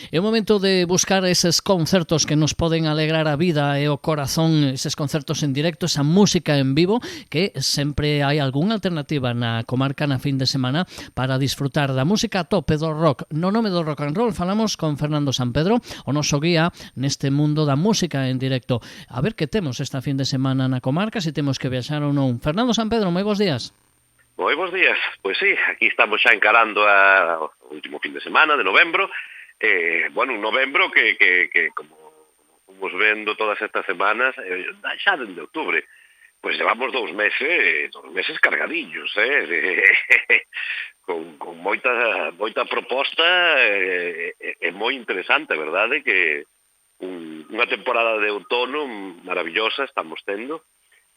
É o momento de buscar eses concertos que nos poden alegrar a vida e o corazón, eses concertos en directo, esa música en vivo, que sempre hai algunha alternativa na comarca na fin de semana para disfrutar da música a tope do rock. No nome do rock and roll falamos con Fernando Sampedro, o noso guía neste mundo da música en directo. A ver que temos esta fin de semana na comarca, se temos que viaxar ou non. Fernando Sampedro, moi bons días. Moi bons días. Pois sí, aquí estamos xa encarando o último fin de semana de novembro. Un novembro que como fomos vendo todas estas semanas, xa dende outubro, pois levamos 2 meses cargadillos, con moita proposta moi interesante, a verdade, que unha temporada de outono maravillosa estamos tendo.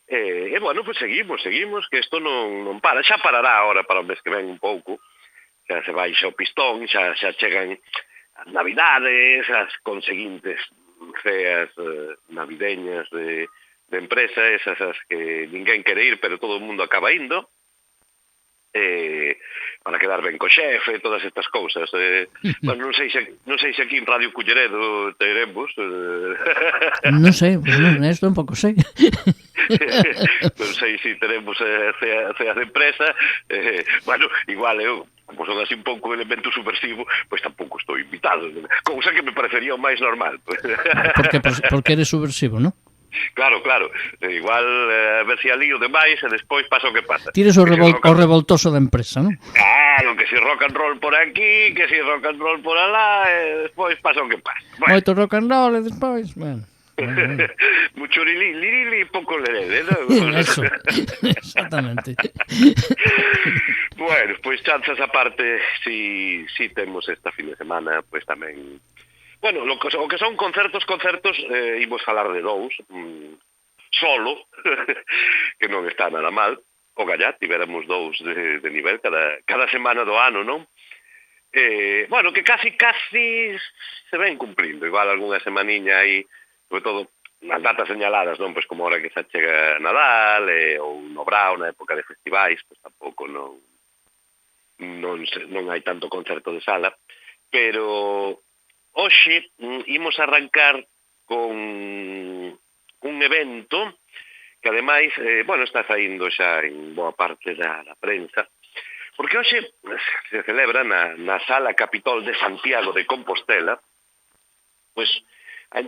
Pois seguimos, que isto non para, xa parará agora para o mes que ven un pouco, xa se baixa o pistón, xa chegan as navidades, as conseguintes ceas navideñas de empresa, esas as que ninguén quere ir, pero todo o mundo acaba indo, para quedar ben co xefe, todas estas cousas. Non sei se aquí en Radio Culleredo teremos. Non sei, pues non, isto un pouco sei. Non sei se teremos cea de empresa. Igual eu, como son así un pouco elemento subversivo, pois tampouco estou invitado, cousa que me parecería o máis normal. Porque eres subversivo, non? Claro, igual a ver se alío demais e despois pasa o que pasa. Tires o revoltoso da empresa, non? Claro, que si rock and roll por aquí, que si rock and roll por alá, e despois pasa o que pasa. Moito rock and roll e despois, bueno. Mucho lirili, pouco lerele, non? Eso, exactamente. Bueno, pois chanzas aparte, si temos esta fin de semana, pois tamén... Bueno, o que son concertos, imos falar de dous, solo, que non está nada mal, o gallá, tiveramos dous de nivel cada semana do ano, non? Que casi se ven cumprindo, igual algunha semaniña aí, sobre todo nas datas señaladas, non? Pois como ahora que xa chega Nadal, ou no Brao, na época de festivais, pois tampouco non hai tanto concerto de sala, pero hoxe imos arrancar con un evento que ademais, está saindo xa en boa parte da prensa, porque hoxe se celebra na Sala Capitol de Santiago de Compostela, pois a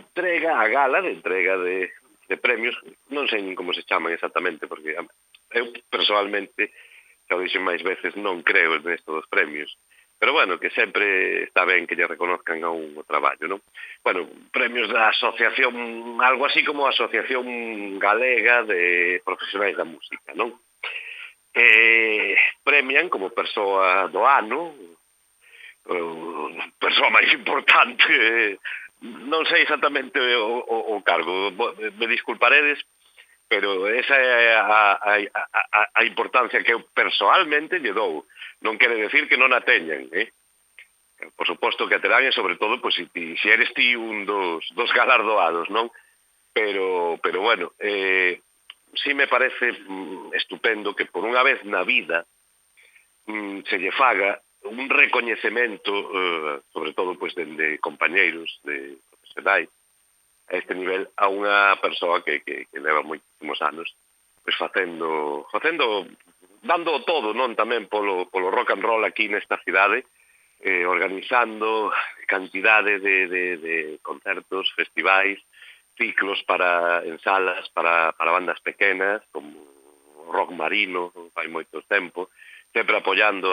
gala de entrega de premios, non sei nin como se chaman exactamente, porque eu personalmente, xa o dixen máis veces, non creo nesto dos premios, pero que sempre está ben que lle reconozcan a un o traballo, non? Premios da asociación, algo así como a Asociación Galega de Profesionais da Música, non? Premian como persoa do ano, persoa máis importante, non sei exactamente o cargo, me disculparedes, pero esa é a importancia que eu personalmente lle dou. Non quere decir que non a teñan, Por suposto que a terán, e sobre todo, pois, se eres ti un dos galardoados, non? Pero sí me parece estupendo que por unha vez na vida se lle faga un recoñecemento, sobre todo, pois, de compañeiros, de profesionais, a este nivel, a unha persoa que leva moitísimos anos, pois dando todo, non, tamén polo rock and roll aquí nesta cidade, organizando cantidade de concertos, festivais, ciclos en salas para bandas pequenas, como Rock Marino, fai moito tempo, sempre apoiando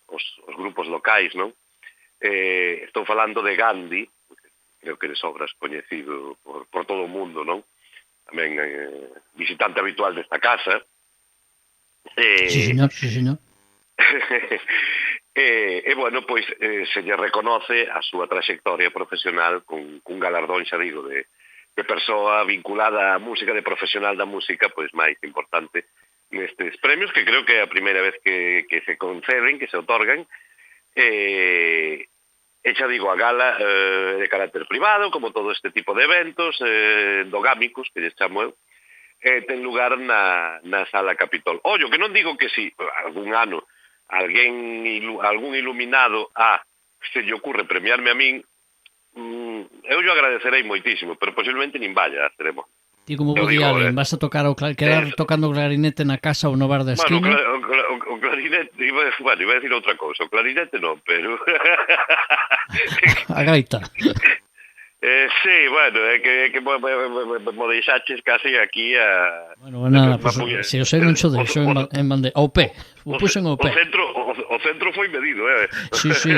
os grupos locais, non? Estou falando de Gandhi, creo que de sobras coñecido por todo o mundo, non? Tamén visitante habitual desta casa. Sí, señor. Pois se lle reconoce a súa trayectoria profesional cun galardón, xa digo, de persoa vinculada á música, de profesional da música, pois máis importante nestes premios, que creo que é a primeira vez que se conceden, que se otorgan. Xa digo, a gala de carácter privado, como todo este tipo de eventos endogámicos, que lles chamo eu, ten lugar na Sala Capitol. Ollo, que non digo que si algún ano algún iluminado se lle ocurre premiarme a min, eu yo agradecerei moitísimo, pero posiblemente nin vaya a ceremonia. Ti como Eu Woody digo, Allen, vas a tocar quedar tocando o clarinete na casa ou no bar da bueno, esquina? o clarinete, iba a decir outra cousa, o clarinete non, pero... A gaita. Sí, bueno, é que mo deixaches casi aquí a... Bueno, nada, pues, se eu sei non xo deixo en bande... Ao pé, o puxen ao pé. O centro foi medido, Sí,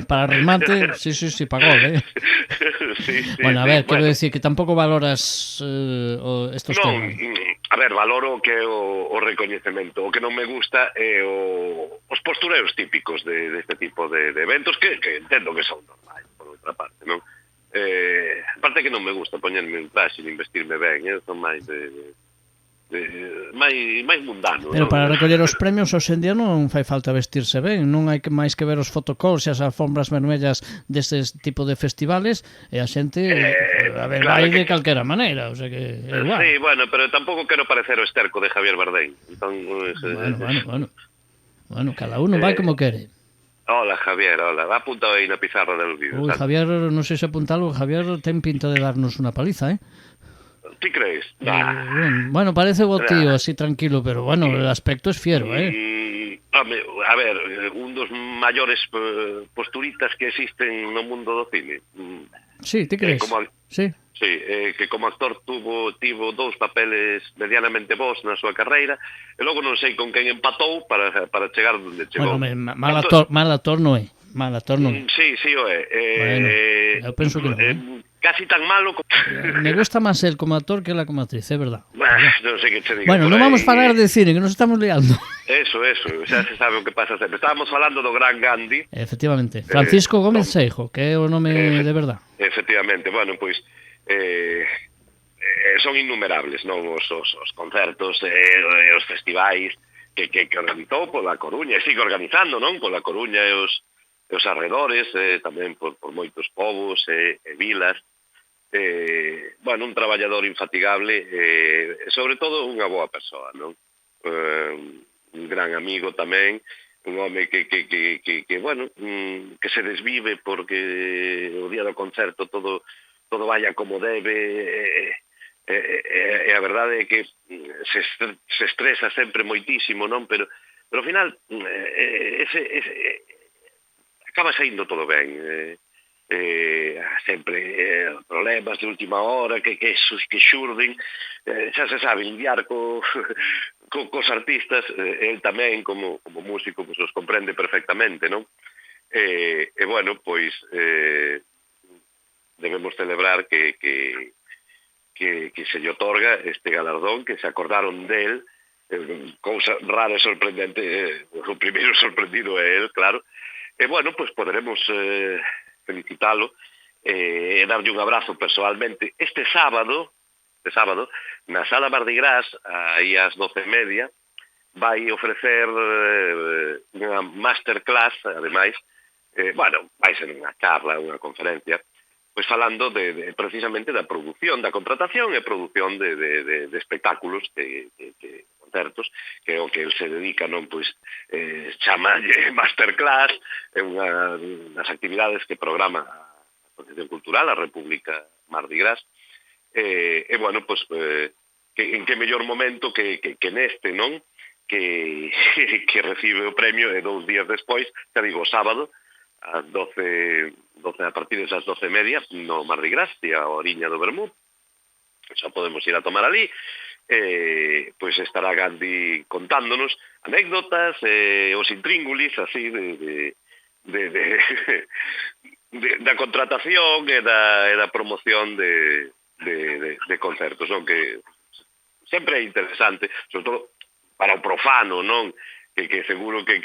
para remate, sí, para gol, Sí, bueno, a ver, quero decir que tampouco valoras estos non, temas. a ver, valoro que o recoñecemento. O que non me gusta é os postureos típicos deste tipo de eventos que entendo que son normais, por outra parte, non? Aparte que non me gusta poñerme un traxe e investirme ben, son máis máis mundano. Pero non? para recoller os premios hoxe en día non fai falta vestirse ben, non hai que máis que ver os fotocalls e as alfombras vermellas destes tipo de festivales e a xente a ver, claro vai de calquera maneira, o sea que é igual. Sí, bueno, pero tampouco quero parecer o esterco de Javier Bardem. Entón, bueno, cada uno vai como quere. Hola, Javier, hola. Va apuntado aí na pizarra del vídeo. Uy, Javier, non sei se apuntalo, Javier ten pinta de darnos unha paliza, Ti crees? Bueno, parece bo tío, así tranquilo, pero bueno, el aspecto es fiero, A ver, un dos maiores posturitas que existen no mundo do cine. Sí, ti crees? Sí. Sí, que como actor tivo dous papeles medianamente bons na súa carreira e logo non sei con quen empatou para chegar onde chegou. Bueno, mal actor non é. Sí, o é. Bueno, eu penso que non. Casi tan malo como... Me gusta máis el como actor que ela como actriz, é verdad. Non sei que che digo. Bueno, non vamos falar de cine, que nos estamos liando. Eso, xa se sabe o que pasa sempre. Estábamos falando do gran Gandhi. Efectivamente, Francisco Gómez Seijo, que é o nome de verdad. Efectivamente, bueno, pois son innumerables, non, os concertos e os festivais que organizou pola Coruña, e sigue organizando, non, pola Coruña e os arredores, tamén por moitos povos e vilas. Bueno, un traballador infatigable e sobre todo unha boa persoa, non? Un gran amigo tamén, un home que bueno, que se desvive porque o día do concerto todo vaya como debe, e a verdade é que se estresa sempre moitísimo, non? Pero ao final acaba saindo todo ben. Sempre problemas de última hora que xurden, xa se sabe, lidiar cos artistas, el tamén como músico pues os comprende perfectamente, non? E bueno, pois debemos celebrar que se lle otorga este galardón, que se acordaron del, cousa rara e sorprendente, o primeiro sorprendido é el, claro, e bueno, pois poderemos felicitalo e darlle un abrazo personalmente este sábado, na Sala Mardi Gras, aí ás 12:30, vai ofrecer unha masterclass, ademais, bueno, vai ser unha charla, unha conferencia, pois falando precisamente da produción, da contratación e produción de espectáculos, de concertos, que é o que el se dedica, non, pois chamalle masterclass, é unha das actividades que programa a Asociación Cultural, a República Mardi Gras, e bueno, pois en que mellor momento que neste, non? Que recibe o premio e 2 días despois, xa digo, sábado, ás 12 a partir das 12:30 no Mardi Gras, a oriña do Bermud. Xa podemos ir a tomar ali. Pois estará Gandhi contándonos anécdotas, os intríngulis así da contratación e da promoción de concertos, non? Que sempre é interesante, sobre todo para o profano, non? Que seguro que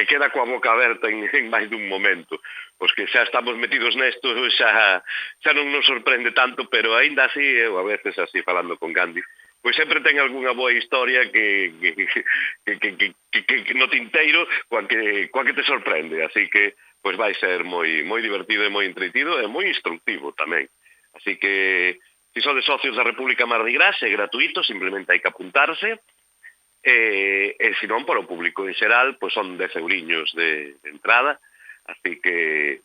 queda coa boca aberta en máis dun momento. Os que xa estamos metidos nesto xa non nos sorprende tanto, pero aínda así, eu a veces así falando con Gandhi, pois sempre ten algunha boa historia que no tinteiro coa que te sorprende, así que pois vai ser moi divertido e moi entretido e moi instructivo tamén. Así que se sodes socios da República Mardi Gras é gratuito, simplemente hai que apuntarse. E se non, para o público en xeral, pois son 10 euriños de entrada, así que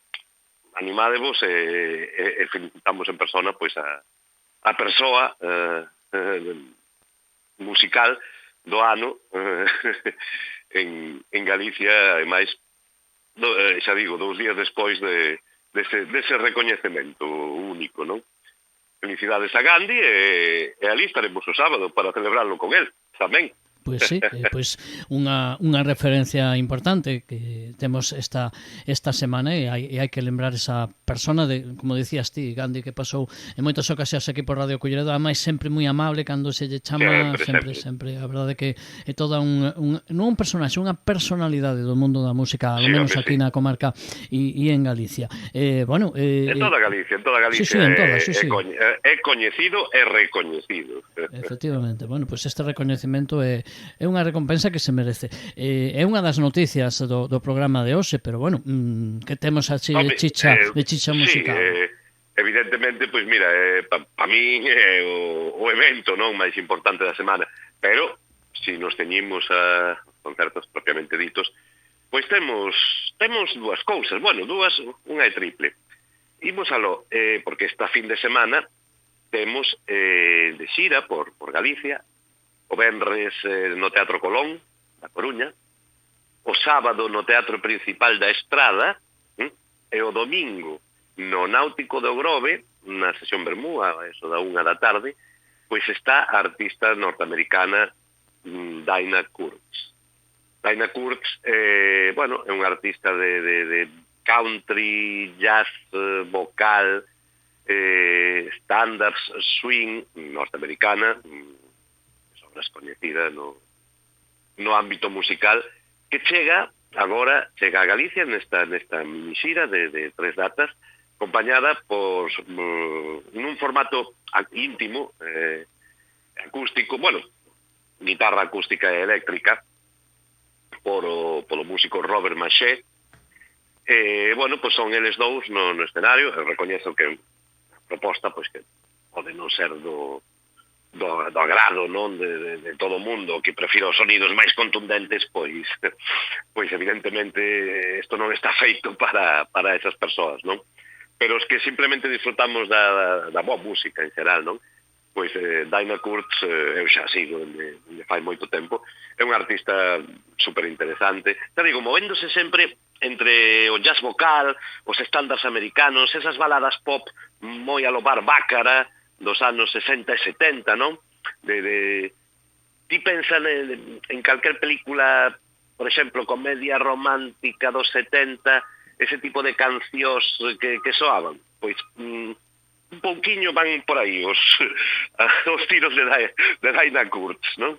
animádevos e felicitamos en persona pois a persoa musical do ano en Galicia, ademais, xa digo, 2 días despois dese recoñecemento único, non? Felicidades a Gandhi e ali estaremos o sábado para celebrarlo con él tamén. Pois sí, pois unha referencia importante que temos esta semana e hai que lembrar esa persona de, como dicías ti, Gandhi, que pasou en moitas ocasións aquí por Radio Culleredo, ademais sempre moi amable cando se lle chama, sempre, a verdade que é toda non un personaxe, unha personalidade do mundo da música, ao menos aquí na comarca e en Galicia. Bueno, en toda Galicia, sí, en toda, sí. É coñecido e recoñecido. Efectivamente, bueno, pois este recoñecemento é unha recompensa que se merece. É unha das noticias do programa de hoxe, pero bueno, que temos así de chicha musical. Sí, evidentemente, pois mira, para mí é o evento non máis importante da semana, pero se nos teñimos a concertos propiamente ditos, pois temos dúas cousas, bueno, unha é triple. Imos aló, porque esta fin de semana temos de xira por Galicia, o venres no Teatro Colón, da Coruña, o sábado no Teatro Principal da Estrada, e o domingo no Náutico do Grove, na sesión Bermú, a eso da 1 da tarde, pois está a artista norteamericana Dinah Kurtz. Dinah Kurtz, bueno, é unha artista de country, jazz, vocal, standards, swing, norteamericana, descoñecida no ámbito musical, que chega a Galicia nesta minixira de 3 datas, acompañada por nun formato íntimo, acústico, bueno, guitarra acústica e eléctrica, polo músico Robert Maché. Bueno, pois son eles dous no escenario. Eu recoñezo que a proposta, pois que pode non ser do agrado, non, de todo o mundo, que prefiro os sonidos máis contundentes, pois evidentemente isto non está feito para esas persoas, non? Pero os que simplemente disfrutamos da boa música en xeral, non? Pois Dinah Kurtz, eu xa sigo de fai moito tempo, é unha artista super interesante, te digo, movéndose sempre entre o jazz vocal, os estándares americanos, esas baladas pop moi a lo Barbácara dos anos 60 e 70, non? Ti pensa en calquer película, por exemplo, comedia romántica dos 70, ese tipo de cancións que soaban, pois un pouquiño van por aí os tiros de Dinah Kurtz, non?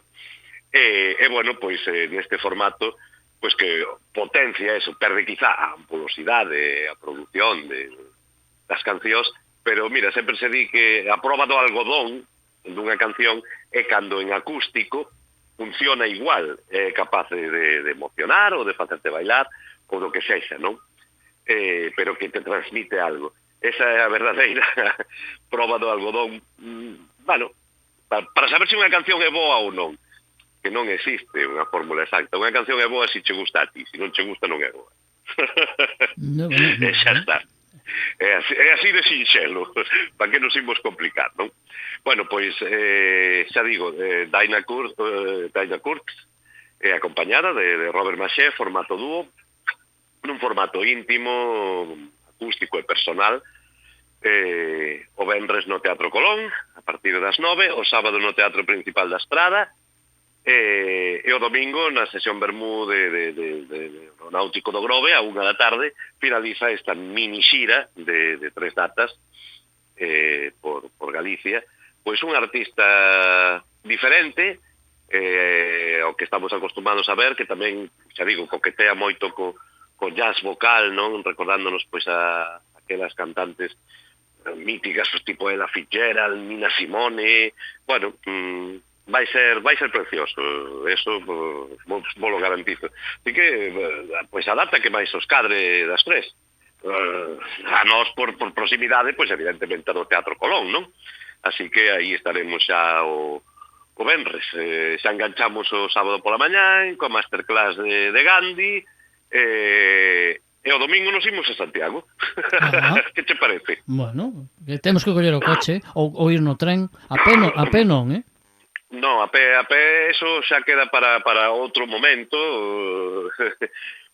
E bueno, pois neste formato, pois que potencia eso, perde quizá a ampulosidade, a produción das cancións, pero mira, sempre se di que a proba do algodón dunha canción é cando en acústico funciona igual, é capaz de emocionar ou de facerte bailar ou do que sexa, non? Pero que te transmite algo. Esa é a verdadeira proba do algodón. Bueno, para saber se unha canción é boa ou non, que non existe unha fórmula exacta. Unha canción é boa se che gusta a ti, se non che gusta non é boa. E xa está. É así de sinxelo, para que nos imos complicar, non? Bueno, pois, xa digo, Dinah Kurtz é acompañada de Robert Maché, formato dúo, nun formato íntimo, acústico e personal, o venres no Teatro Colón, a partir das 9, o sábado no Teatro Principal da Estrada, e o domingo na sesión Bermú do Náutico do Grove a 1 da tarde finaliza esta mini xira de 3 datas por Galicia, pois un artista diferente ao que estamos acostumados a ver, que tamén, xa digo, coquetea moito co jazz vocal, non, recordándonos pois a aquelas cantantes míticas, tipo Ella Fitzgerald, Nina Simone, bueno, vai ser precioso, eso vos lo garantizo. Así que, pois a data que máis os cadre das 3. A nós, por proximidade, pois evidentemente no Teatro Colón, non? Así que aí estaremos xa o venres. Xa enganchamos o sábado pola mañá, coa masterclass de Gandhi, E o domingo nos imos a Santiago. Ah, Que che parece? bueno, que temos que coller o coche ou ir no tren. A pé non, eh? No, a pé eso xa queda para outro momento,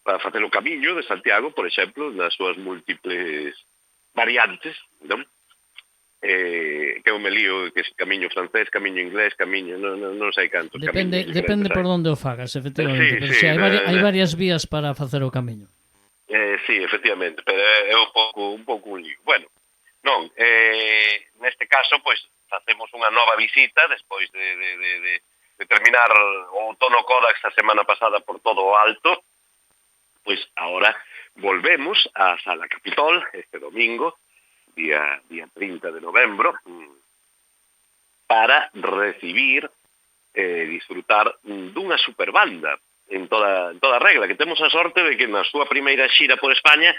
para facer o camiño de Santiago, por exemplo, nas súas múltiples variantes, non? Que eu me lío, que é camiño francés, camiño inglés, camiño, non sei cantos camiños Depende diferentes por hai. onde o fagas, Sí, efectivamente, pero sí, si hai varias vías para facer o camiño. sí, efectivamente, pero é un pouco un lío. Bueno, non, neste caso, pois, facemos unha nova visita despois de terminar o outono Kodax a semana pasada por todo o alto, pois agora volvemos á Sala Capitol este domingo, día 30 de novembro, para recibir disfrutar dunha superbanda en toda regla, que temos a sorte de que na súa primeira xira por España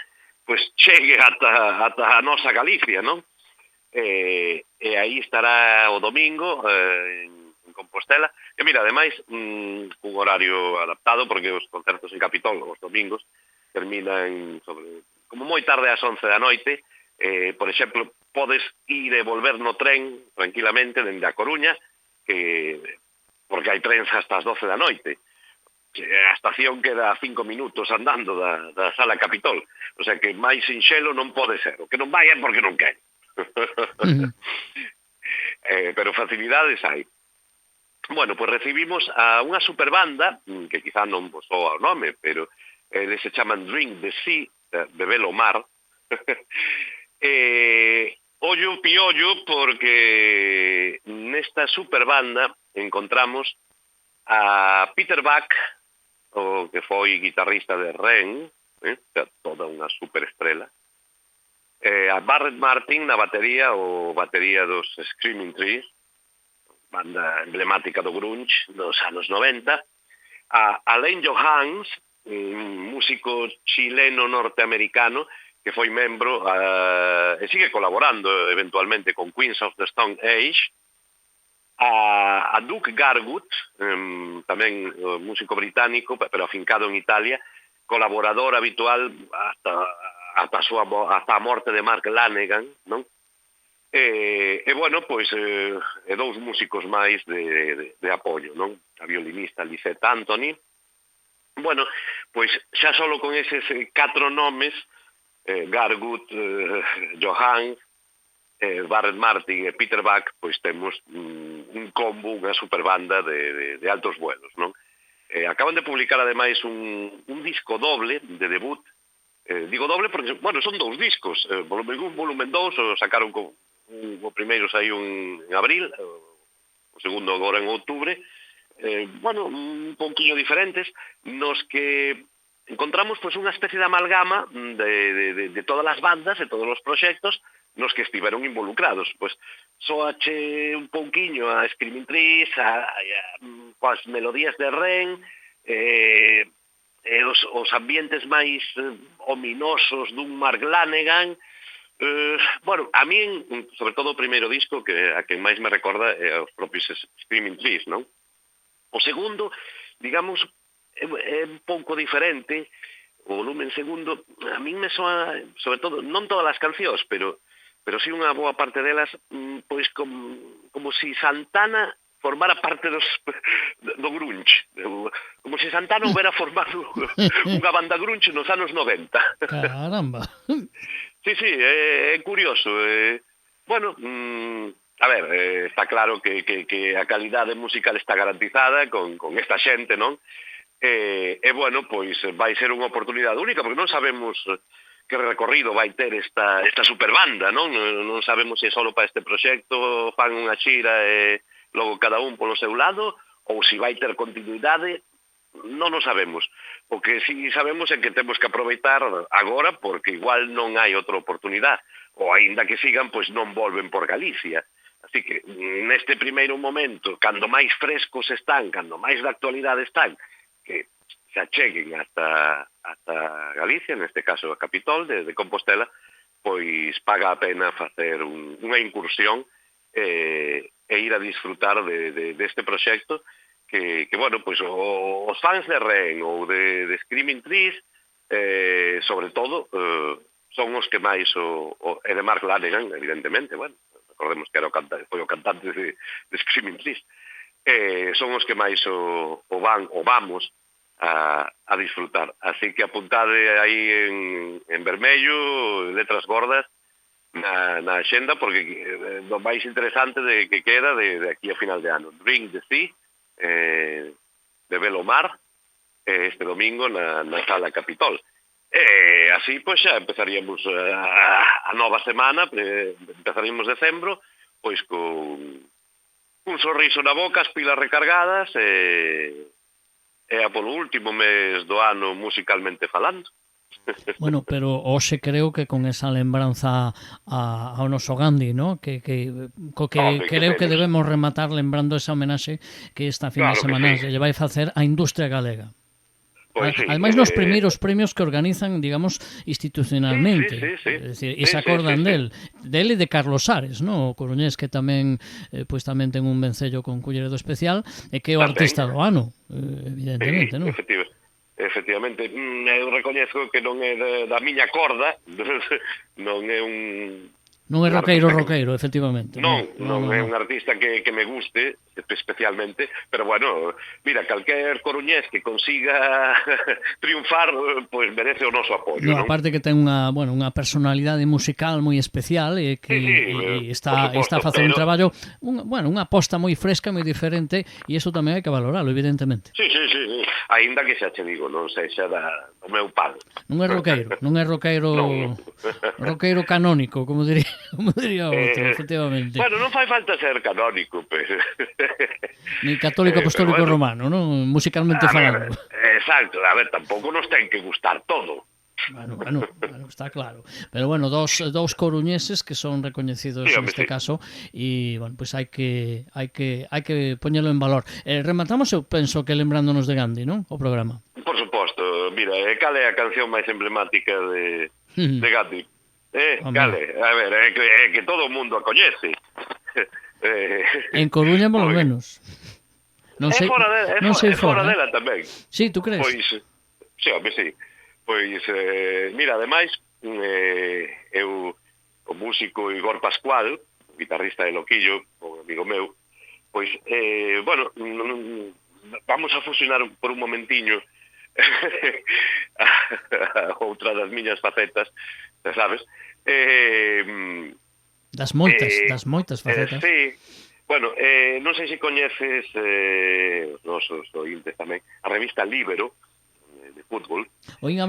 pois chegue ata a nosa Galicia, non? E aí estará o domingo en Compostela. E mira, ademais, un horario adaptado, porque os concertos en Capitol os domingos terminan como moi tarde ás 11 da noite. Por exemplo, podes ir e volver no tren tranquilamente dende a Coruña, porque hai trens hasta as 12 da noite. A estación queda a 5 minutos andando da Sala Capitol. O sea que máis sinxelo non pode ser. O que non vai é porque non quere. Pero facilidades hai. Bueno, pues recibimos a unha superbanda, que quizá non vos soa o nome, pero eles se chaman Drink the Sea, beber o mar. Ollo piollo, porque nesta superbanda encontramos a Peter Buck, o que foi guitarrista de Ren, toda unha superestrela, a Barrett Martin na batería, o batería dos Screaming Trees, banda emblemática do grunge dos anos 90, a Alain Johans, un músico chileno norteamericano que foi membro e sigue colaborando eventualmente con Queens of the Stone Age, a Duke Garwood, tamén músico británico, pero afincado en Italia, colaborador habitual hasta a morte de Mark Lanegan, non? Bueno, pois dous músicos máis de apoio, non? A violinista Lisette Anthony. Bueno, pois xa solo con eses 4 nomes, Garwood, Johans, Barrett Martin e Peter Buck, pois temos un combo, unha superbanda de altos vuelos, non? Acaban de publicar ademais un disco doble de debut. Digo doble porque, bueno, son 2 discos, volumen 1, volumen 2, o sacaron o primeiro saiu en abril, o segundo agora en outubro. Bueno, un pouquinho diferentes, nos que encontramos pois unha especie de amalgama de todas as bandas e todos os proxectos nos que estiveron involucrados. Pois soache un pouquiño a Screaming Trees, coas melodías de Ren, os ambientes máis ominosos dun Mark Lanegan. Bueno, a mí, sobre todo o primeiro disco, que a quen máis me recorda é os propios Screaming Trees, non? O segundo, digamos, é un pouco diferente. O volumen segundo, a mí me soa, sobre todo, non todas as cancións, pero sí unha boa parte delas, pois como si Santana formara parte do grunge. Como se Santana houbera formado unha banda grunge nos anos 90. Caramba. Sí, é curioso. Bueno, a ver, está claro que a calidade musical está garantizada con esta xente, non? Bueno, pois vai ser unha oportunidade única, porque non sabemos que recorrido vai ter esta superbanda, non? Non sabemos se é solo para este proxecto, fan unha xira e logo cada un polo seu lado, ou se vai ter continuidade, non o sabemos. O que si sabemos é que temos que aproveitar agora, porque igual non hai outra oportunidade, ou aínda que sigan, pois non volven por Galicia. Así que neste primeiro momento, cando máis frescos están, cando máis da actualidade están, que se acheguen hasta Galicia, neste caso a Capitol de Compostela, pois paga a pena facer unha incursión e ir a disfrutar deste proxecto que bueno, pois os fans de Ren ou de Screaming Trees sobre todo, son os que máis e de Mark Lanegan, evidentemente, bueno, recordemos que era foi o cantante de Screaming Trees, son os que máis o vamos a disfrutar. Así que apuntade aí en vermello, letras gordas, na axenda, porque o máis interesante de que queda de aquí a final de ano. Drink the Sea, de Belomar, este domingo na Sala Capitol. Así, pois, xa empezaríamos a nova semana, empezaríamos decembro, pois, con un sorriso na boca, as pilas recargadas, e a polo último mes do ano musicalmente falando. Bueno, pero hoxe creo que con esa lembranza ao noso Gandhi, ¿no? Que creo que debemos rematar lembrando esa homenaxe que esta fin de semana lle vai facer a industria galega. Pois sí, ademais nos primeiros premios que organizan, digamos, institucionalmente. Sí. É dicir, e se acordan del e de Carlos Ares, ¿no? O coruñés que tamén pois tamén ten un vencello con Culleredo especial e que é o artista do ano, evidentemente, ¿no? Efectivamente, eu recoñezo que non é da miña corda, non é un... Non é roqueiro, efectivamente. Non é un artista que me guste especialmente, pero bueno, mira, calquer coruñés que consiga triunfar, pois merece o noso apoio, non? Aparte que ten unha personalidade musical moi especial e que está facendo un traballo, unha aposta moi fresca, moi diferente, e iso tamén hai que valoralo, evidentemente. Sí. Aínda que xa che digo, non sexa do meu palo. Non é roqueiro roqueiro canónico, como diría outro, efectivamente. Bueno, non fai falta ser canónico, pero... Ni católico apostólico romano, non? Musicalmente falando. Exacto, a ver, tampouco nos ten que gustar todo. Bueno, está claro. Pero bueno, dous coruñeses que son recoñecidos neste caso e, bueno, pues hai que poñelo en valor. Rematamos, eu penso que lembrándonos de Gandhi, non? O programa. Por suposto, mira, cal é a canción máis emblemática de Gandhi? Cale, a ver, é que todo o mundo a coñece. En Coruña, polo menos. Non sei fora dela tamén. Sí, tú crees? Pois, sí, home, sí. Pois, mira, ademais, eu, o músico Igor Pascual, guitarrista de Loquillo, un amigo meu, pois, bueno, vamos a fusionar por un momentiño outra das miñas facetas, sabes? Das moitas facetas. Sí. Bueno, non sei se coñeces os nosos ointes tamén, a revista Libero, de fútbol. Oín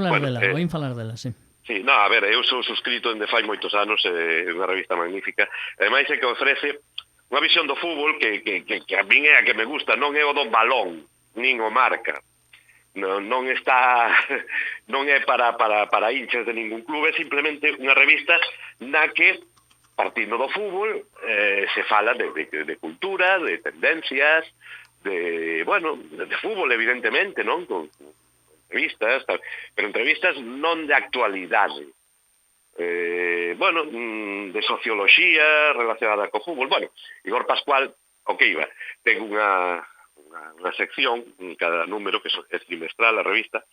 falar dela, sí. Sí, no, a ver, eu sou suscrito dende fai moitos anos, é unha revista magnífica. Ademais é que ofrece unha visión do fútbol que a min é a que me gusta, non é o do balón, nin o Marca. Non está, non é para hinchas de ningún clube, é simplemente unha revista na que, partindo do fútbol, se fala de cultura, de tendencias, de fútbol, evidentemente, non? Con entrevistas, pero entrevistas non de actualidade. De socioloxía relacionada co fútbol. Bueno, Igor Pascual, o que iba, ten unha sección en cada número, que é trimestral a revista,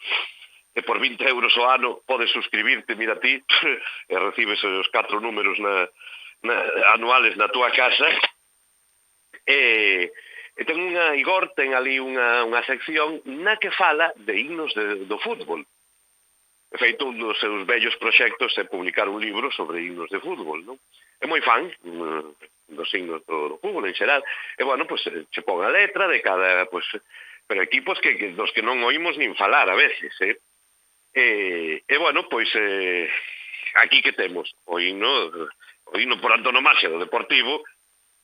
e por 20 euros o ano podes suscribirte, mira ti, e recibes os 4 números anuales na túa casa. E ten Igor ten ali unha sección na que fala de himnos do fútbol. De feito, un dos seus vellos proxectos é publicar un libro sobre himnos de fútbol, non? É moi fan dos himnos do fútbol en xeral. E, bueno, pues, che pon a letra de cada, pues, pero equipos dos que non oímos nin falar a veces, E, bueno, pues, aquí que temos o himno por antonomasia do Deportivo,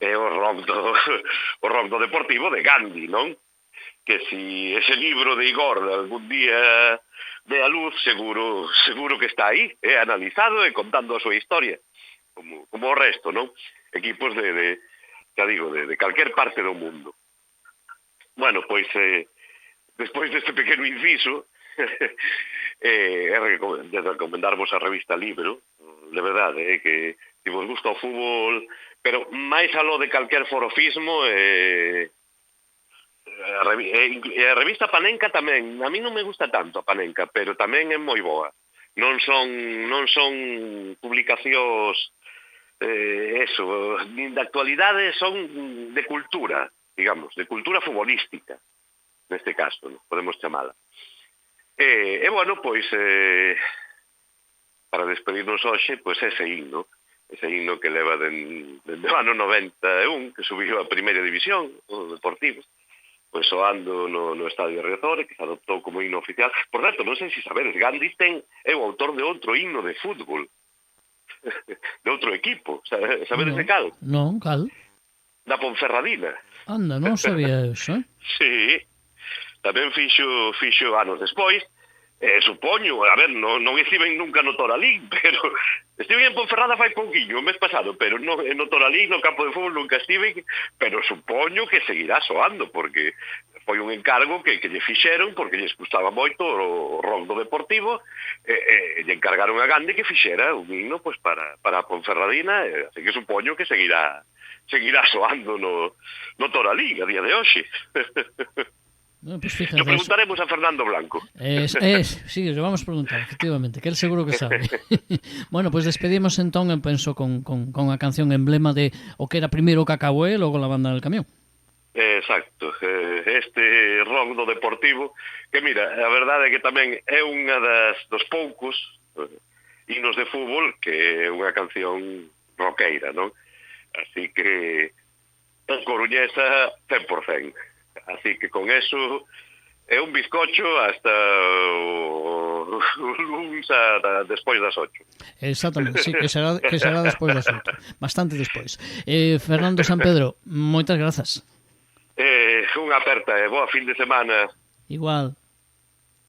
é o rock do Deportivo de Gandhi, non? Que si ese libro de Igor algún día ve a luz, seguro que está aí, analizado e contando a súa historia, como o resto, non? Equipos de calquer parte do mundo. Bueno, pois, despois deste pequeno inciso, é recomendarvos a revista Libero, de verdade, que se vos gusta o fútbol, pero máis aló de calquer forofismo, A revista Panenka tamén, a mí non me gusta tanto a Panenka, pero tamén é moi boa. Non son publicacións nin de actualidade, son de cultura, digamos, de cultura futbolística, neste caso, ¿no? Podemos chamala. E bueno, pois, para despedirnos hoxe, pois ese himno que leva dende o ano 91, que subiu a primeira división, o Deportivo, pois soando no Estadio de Riazor, que se adoptou como himno oficial. Por certo, non sei se sabedes, Gandhi é o autor de outro himno de fútbol, de outro equipo. Sabedes de cal? Non, cal? Da Ponferradina. Anda, non sabía eso, eh? Sí, tamén fixo anos despois. Supoño, a ver, non estiven nunca no Toralín, pero estive en Ponferrada fai pouquiño, o mes pasado, pero no Toralín, no campo de fútbol, nunca estive, pero supoño que seguirá soando, porque foi un encargo que lle fixeron, porque lles gustaba moito o rock do Deportivo, e lle encargaron a Gandhi que fixera un himno pues, para a Ponferradina, así que supoño que seguirá soando no Toralín a día de hoxe. No, pues fíjate, lo preguntaremos a Fernando Blanco. Sí, lo vamos a preguntar, efectivamente, que él seguro que sabe. Bueno, pues despedimos entón, penso, con a canción emblema de o que era primeiro o Cacahué e logo la banda del camión. Exacto, este rock do Deportivo, que mira, a verdade é que tamén é unha dos poucos hinos de fútbol que é unha canción roqueira, non? Así que en coruñesa 100%. Así que con eso é un bizcocho hasta o luns despois das 8. Exactamente, sí, que será despois das 8, bastante despois. Fernando San Pedro, moitas grazas. Unha aperta e boa fin de semana. Igual.